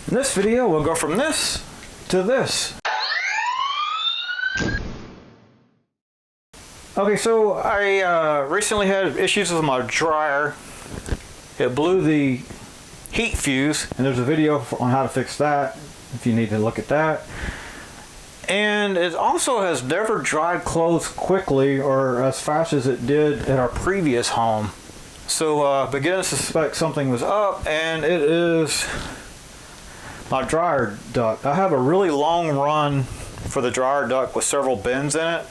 In this video, we'll go from this to this. Okay, so I recently had issues with my dryer. It blew the heat fuse, and there's a video on how to fix that if you need to look at that. And it also has never dried clothes quickly or as fast as it did at our previous home. So beginning to suspect something was up, and it is my dryer duct. I have a really long run for the dryer duct with several bends in it,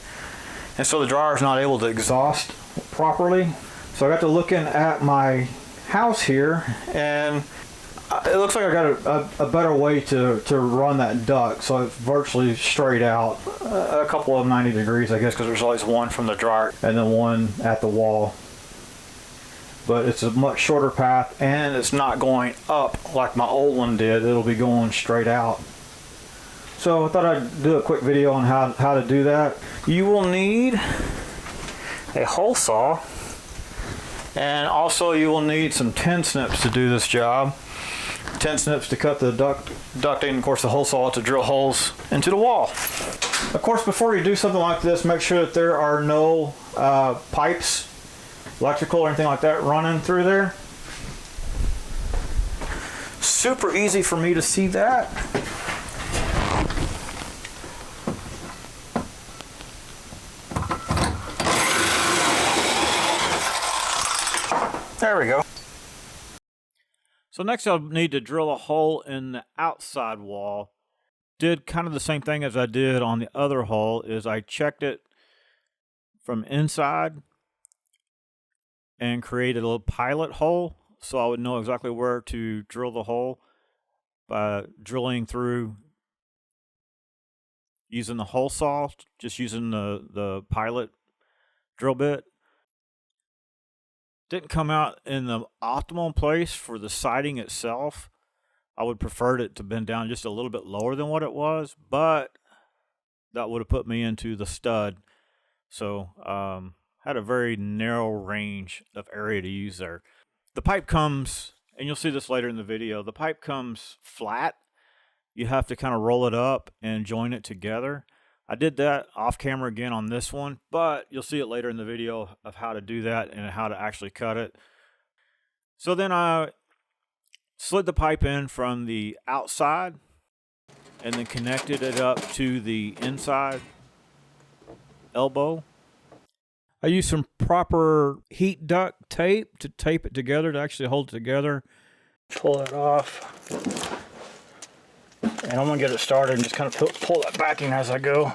and so the dryer is not able to exhaust properly. So I got to looking at my house here, and it looks like I got a better way to run that duct, so it's virtually straight out. A couple of 90 degrees, I guess, because there's always one from the dryer and then one at the wall. But it's a much shorter path, and it's not going up like my old one did. It'll be going straight out. So I thought I'd do a quick video on how to do that. You will need a hole saw, and also you will need some tin snips to do this job. Tin snips to cut the ducting, and of course the hole saw to drill holes into the wall. Of course, before you do something like this, make sure that there are no pipes, electrical or anything like that running through there. Super easy for me to see that. There we go. So next I'll need to drill a hole in the outside wall. Did kind of the same thing as I did on the other hole, is I checked it from inside and created a little pilot hole, so I would know exactly where to drill the hole by drilling through using the hole saw, just using the pilot drill bit. Didn't come out in the optimal place for the siding itself. I would prefer it to bend down just a little bit lower than what it was, but that would have put me into the stud. So had a very narrow range of area to use there. The pipe comes, and you'll see this later in the video, the pipe comes flat. You have to kind of roll it up and join it together. I did that off camera again on this one, but you'll see it later in the video of how to do that and how to actually cut it. So then I slid the pipe in from the outside and then connected it up to the inside elbow. I used some proper heat duct tape to tape it together, to actually hold it together. Pull it off. And I'm going to get it started and just kind of pull that backing as I go.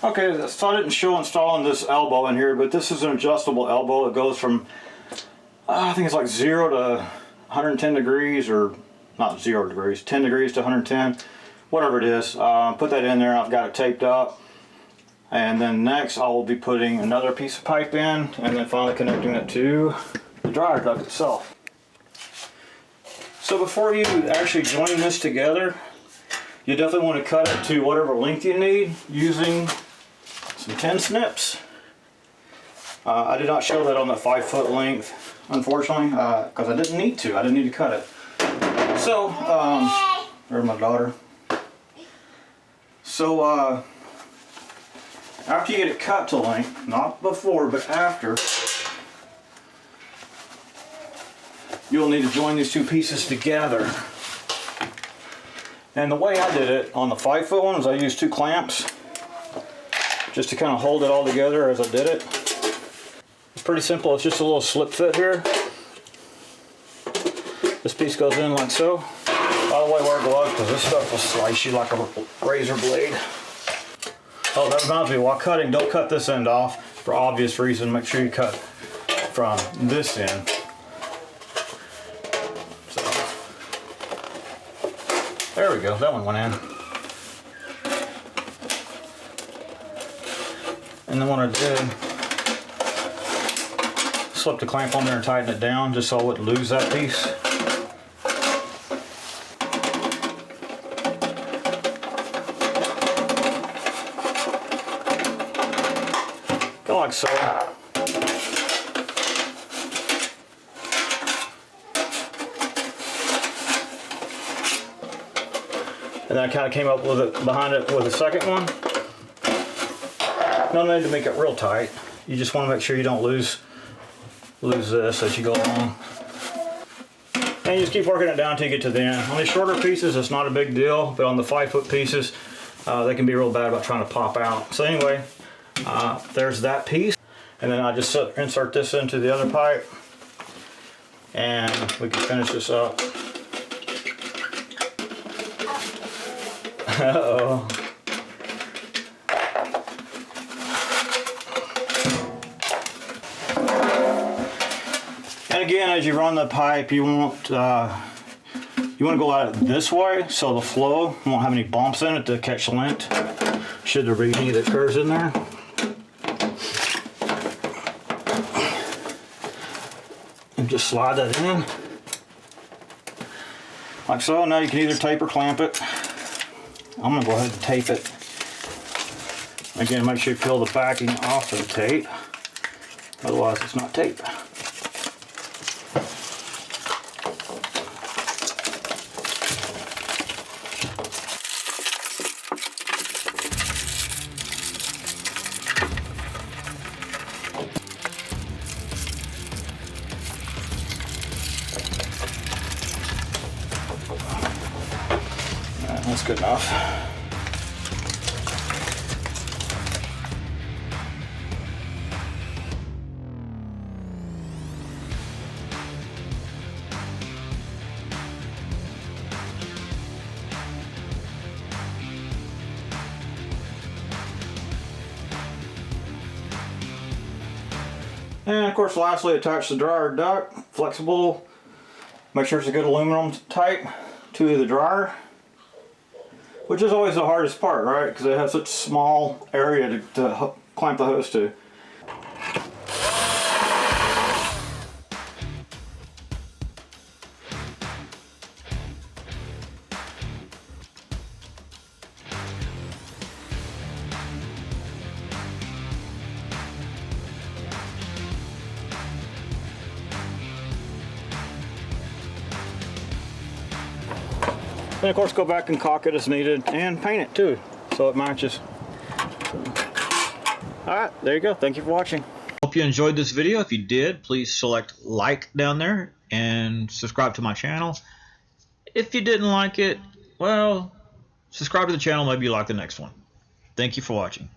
Okay, so I didn't show installing this elbow in here, but this is an adjustable elbow. It goes from, I think it's like 0 to 110 degrees, or not 0 degrees, 10 degrees to 110, whatever it is. Put that in there, I've got it taped up. And then next I will be putting another piece of pipe in, and then finally connecting it to the dryer duct itself. So before you actually join this together, you definitely want to cut it to whatever length you need using some tin snips. I did not show that on the 5-foot length, unfortunately, because I didn't need to. I didn't need to cut it. So, there's my daughter. So, after you get it cut to length, not before, but after, you'll need to join these two pieces together. And the way I did it on the 5-foot one is I used 2 clamps just to kind of hold it all together as I did it. It's pretty simple. It's just a little slip fit here. This piece goes in like so. By the way, wear gloves because this stuff will slice you like a razor blade. Oh, that reminds me, while cutting, don't cut this end off for obvious reason. Make sure you cut from this end. So, there we go, that one went in. And then what I did, slip the clamp on there and tighten it down just so I wouldn't lose that piece. Go like so. And then I kind of came up with it behind it with a second one. No need to make it real tight. You just want to make sure you don't lose this as you go along. And you just keep working it down until you get to the end. On these shorter pieces, it's not a big deal, but on the 5-foot pieces, they can be real bad about trying to pop out. So anyway, there's that piece. And then I just insert this into the other pipe, and we can finish this up. Uh-oh. And again, as you run the pipe, you want to go out this way so the flow won't have any bumps in it to catch lint, should there be any that occurs in there. And just slide that in like so. Now you can either tape or clamp it. I'm going to go ahead and tape it. Again, make sure you peel the backing off of the tape, otherwise it's not tape. That's good enough. And of course, lastly, attach the dryer duct, flexible. Make sure it's a good aluminum type to the dryer, which is always the hardest part, right? Because it has such a small area to clamp the hose to. And of course, go back and caulk it as needed and paint it too, so it matches. Alright, there you go. Thank you for watching. Hope you enjoyed this video. If you did, please select like down there and subscribe to my channel. If you didn't like it, well, subscribe to the channel, maybe you like the next one. Thank you for watching.